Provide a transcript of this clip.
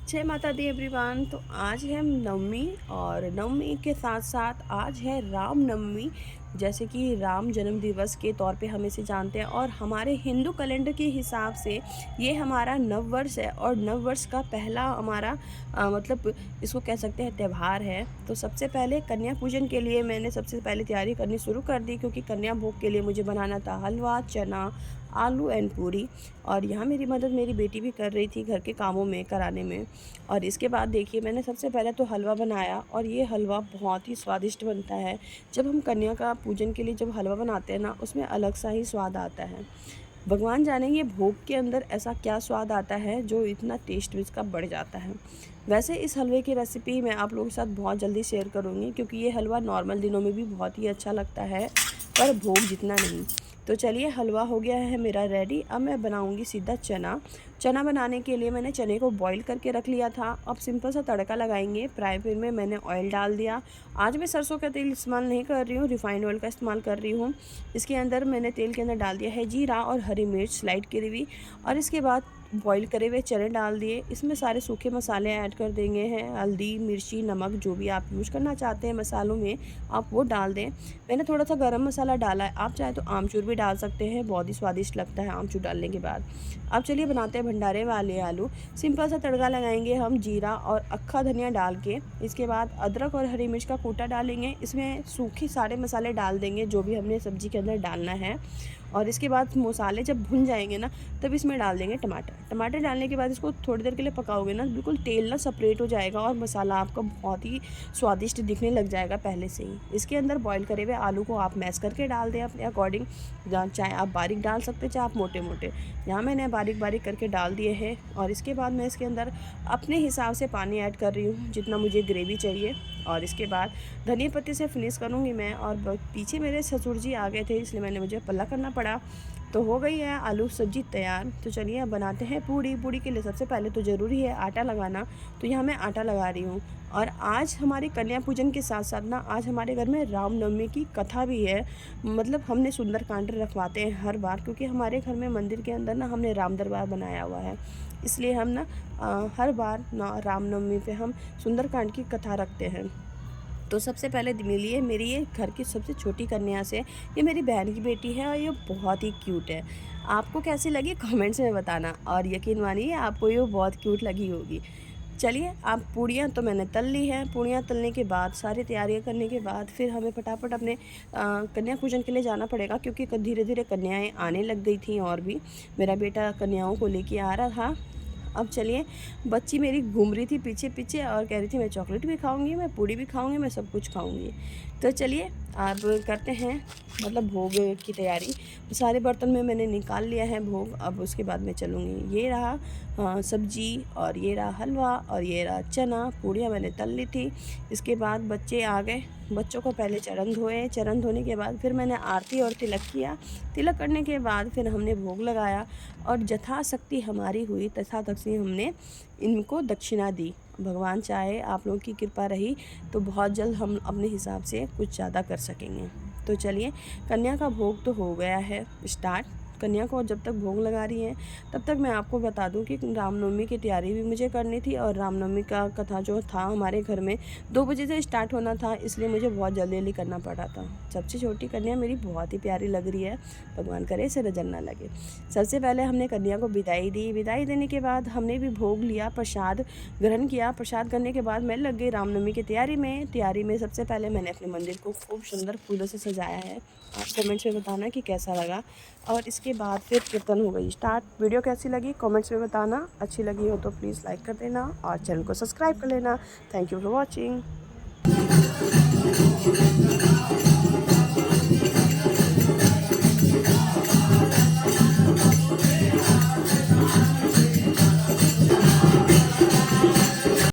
जय माता दी एवरीवन। तो आज है नवमी और नवमी के साथ साथ आज है राम नवमी, जैसे कि राम जन्म दिवस के तौर पे हम इसे जानते हैं और हमारे हिंदू कैलेंडर के हिसाब से ये हमारा नव वर्ष है और नव वर्ष का पहला हमारा मतलब इसको कह सकते हैं त्यौहार है। तो सबसे पहले कन्या पूजन के लिए मैंने सबसे पहले तैयारी करनी शुरू कर दी, क्योंकि कन्या भोग के लिए मुझे बनाना था हलवा, चना, आलू एंड पूरी। और यहाँ मेरी मदद मेरी बेटी भी कर रही थी घर के कामों में कराने में। और इसके बाद देखिए मैंने सबसे पहले तो हलवा बनाया और ये हलवा बहुत ही स्वादिष्ट बनता है। जब हम कन्या का पूजन के लिए जब हलवा बनाते हैं ना, उसमें अलग सा ही स्वाद आता है। भगवान जाने ये भोग के अंदर ऐसा क्या स्वाद आता है जो इतना टेस्ट इसका बढ़ जाता है। वैसे इस हलवे की रेसिपी मैं आप लोगों के साथ बहुत जल्दी शेयर करूँगी, क्योंकि ये हलवा नॉर्मल दिनों में भी बहुत ही अच्छा लगता है, पर भोग जितना नहीं। तो चलिए हलवा हो गया है मेरा रेडी। अब मैं बनाऊंगी सीधा चना। चना बनाने के लिए मैंने चने को बॉईल करके रख लिया था। अब सिंपल सा तड़का लगाएंगे। फ्राई पैन में मैंने ऑयल डाल दिया। आज मैं सरसों का तेल इस्तेमाल नहीं कर रही हूँ, रिफाइंड ऑयल का इस्तेमाल कर रही हूँ। इसके अंदर मैंने तेल के अंदर डाल दिया है जीरा और हरी मिर्च स्लाइड करी हुई, और इसके बाद बॉईल करे हुए चने डाल दिए। इसमें सारे सूखे मसाले ऐड कर देंगे हैं, हल्दी, मिर्ची, नमक, जो भी आप यूज़ करना चाहते हैं मसालों में आप वो डाल दें। मैंने थोड़ा सा गरम मसाला डाला है, आप चाहे तो आमचूर भी डाल सकते हैं, बहुत ही स्वादिष्ट लगता है आमचूर डालने के बाद। अब चलिए बनाते हैं भंडारे वाले आलू। सिंपल सा तड़का लगाएंगे हम जीरा और अक्खा धनिया डाल के। इसके बाद अदरक और हरी मिर्च का कूटा डालेंगे। इसमें सूखे सारे मसाले डाल देंगे जो भी हमने सब्ज़ी के अंदर डालना है। और इसके बाद मसाले जब भुन जाएंगे ना, तब इसमें डाल देंगे टमाटर। टमाटर डालने के बाद इसको थोड़ी देर के लिए पकाओगे ना, बिल्कुल तेल ना सेपरेट हो जाएगा और मसाला आपका बहुत ही स्वादिष्ट दिखने लग जाएगा पहले से ही। इसके अंदर बॉईल करे हुए आलू को आप मैश करके डाल दें अपने अकॉर्डिंग, चाहे आप बारीक डाल सकते हैं चाहे आप मोटे मोटे। यहाँ मैंने बारीक बारीक करके डाल दिए हैं। और इसके बाद मैं इसके अंदर अपने हिसाब से पानी ऐड कर रही हूँ जितना मुझे ग्रेवी चाहिए। और इसके बाद धनिया पत्ते से फिनिश करूँगी मैं। और पीछे मेरे ससुर जी आ गए थे, इसलिए मैंने मुझे पल्ला करना पड़ा। तो हो गई है आलू सब्जी तैयार। तो चलिए अब बनाते हैं पूड़ी। पूड़ी के लिए सबसे पहले तो ज़रूरी है आटा लगाना, तो यहाँ मैं आटा लगा रही हूँ। और आज हमारे कन्या पूजन के साथ साथ ना आज हमारे घर में रामनवमी की कथा भी है। मतलब हमने सुंदरकांड रखवाते हैं हर बार, क्योंकि हमारे घर में मंदिर के अंदर ना हमने राम दरबार बनाया हुआ है, इसलिए हम ना हर बार ना रामनवमी पे हम सुंदरकांड की कथा रखते हैं। तो सबसे पहले मिलिए मेरी ये घर की सबसे छोटी कन्या से। ये मेरी बहन की बेटी है और ये बहुत ही क्यूट है। आपको कैसी लगी कमेंट्स में बताना, और यकीन मानिए आपको ये बहुत क्यूट लगी होगी। चलिए आप पूड़ियाँ तो मैंने तल ली हैं। पूड़ियाँ तलने के बाद सारी तैयारियाँ करने के बाद फिर हमें फटाफट अपने कन्या पूजन के लिए जाना पड़ेगा, क्योंकि धीरे धीरे कन्याएँ आने लग गई थी और भी मेरा बेटा कन्याओं को लेके आ रहा था। अब चलिए, बच्ची मेरी घूम रही थी पीछे पीछे और कह रही थी मैं चॉकलेट भी खाऊंगी, मैं पूड़ी भी खाऊंगी, मैं सब कुछ खाऊंगी। तो चलिए अब करते हैं मतलब भोग की तैयारी। सारे बर्तन में मैंने निकाल लिया है भोग। अब उसके बाद मैं चलूँगी। ये रहा सब्जी, और ये रहा हलवा, और ये रहा चना। पूड़ियाँ मैंने तल ली थी। इसके बाद बच्चे आ गए। बच्चों को पहले चरण धोए। चरण धोने के बाद फिर मैंने आरती और तिलक किया। तिलक करने के बाद फिर हमने भोग लगाया, और यथाशक्ति हमारी हुई तथाशक्ति हमने इनको दक्षिणा दी। भगवान चाहे आप लोगों की कृपा रही तो बहुत जल्द हम अपने हिसाब से कुछ ज़्यादा कर सकेंगे। तो चलिए, कन्या का भोग तो हो गया है स्टार्ट। कन्या को जब तक भोग लगा रही हैं तब तक मैं आपको बता दूं कि रामनवमी की तैयारी भी मुझे करनी थी। और रामनवमी का कथा जो था हमारे घर में 2 बजे से स्टार्ट होना था, इसलिए मुझे बहुत जल्दी जल्दी करना पड़ा था। सबसे छोटी कन्या मेरी बहुत ही प्यारी लग रही है, भगवान करे इसे नजर ना लगे। सबसे पहले हमने कन्या को विदाई दी। विदाई देने के बाद हमने भी भोग लिया, प्रसाद ग्रहण किया। प्रसाद करने के बाद मैं लग गई रामनवमी की तैयारी में सबसे पहले मैंने अपने मंदिर को खूब सुंदर फूलों से सजाया है। आप कमेंट्स में बताना कि कैसा लगा। और इसके बाद फिर कीर्तन हो गई स्टार्ट। वीडियो कैसी लगी कमेंट्स में बताना। अच्छी लगी हो तो प्लीज़ लाइक कर देना और चैनल को सब्सक्राइब कर लेना। Thank you for watching.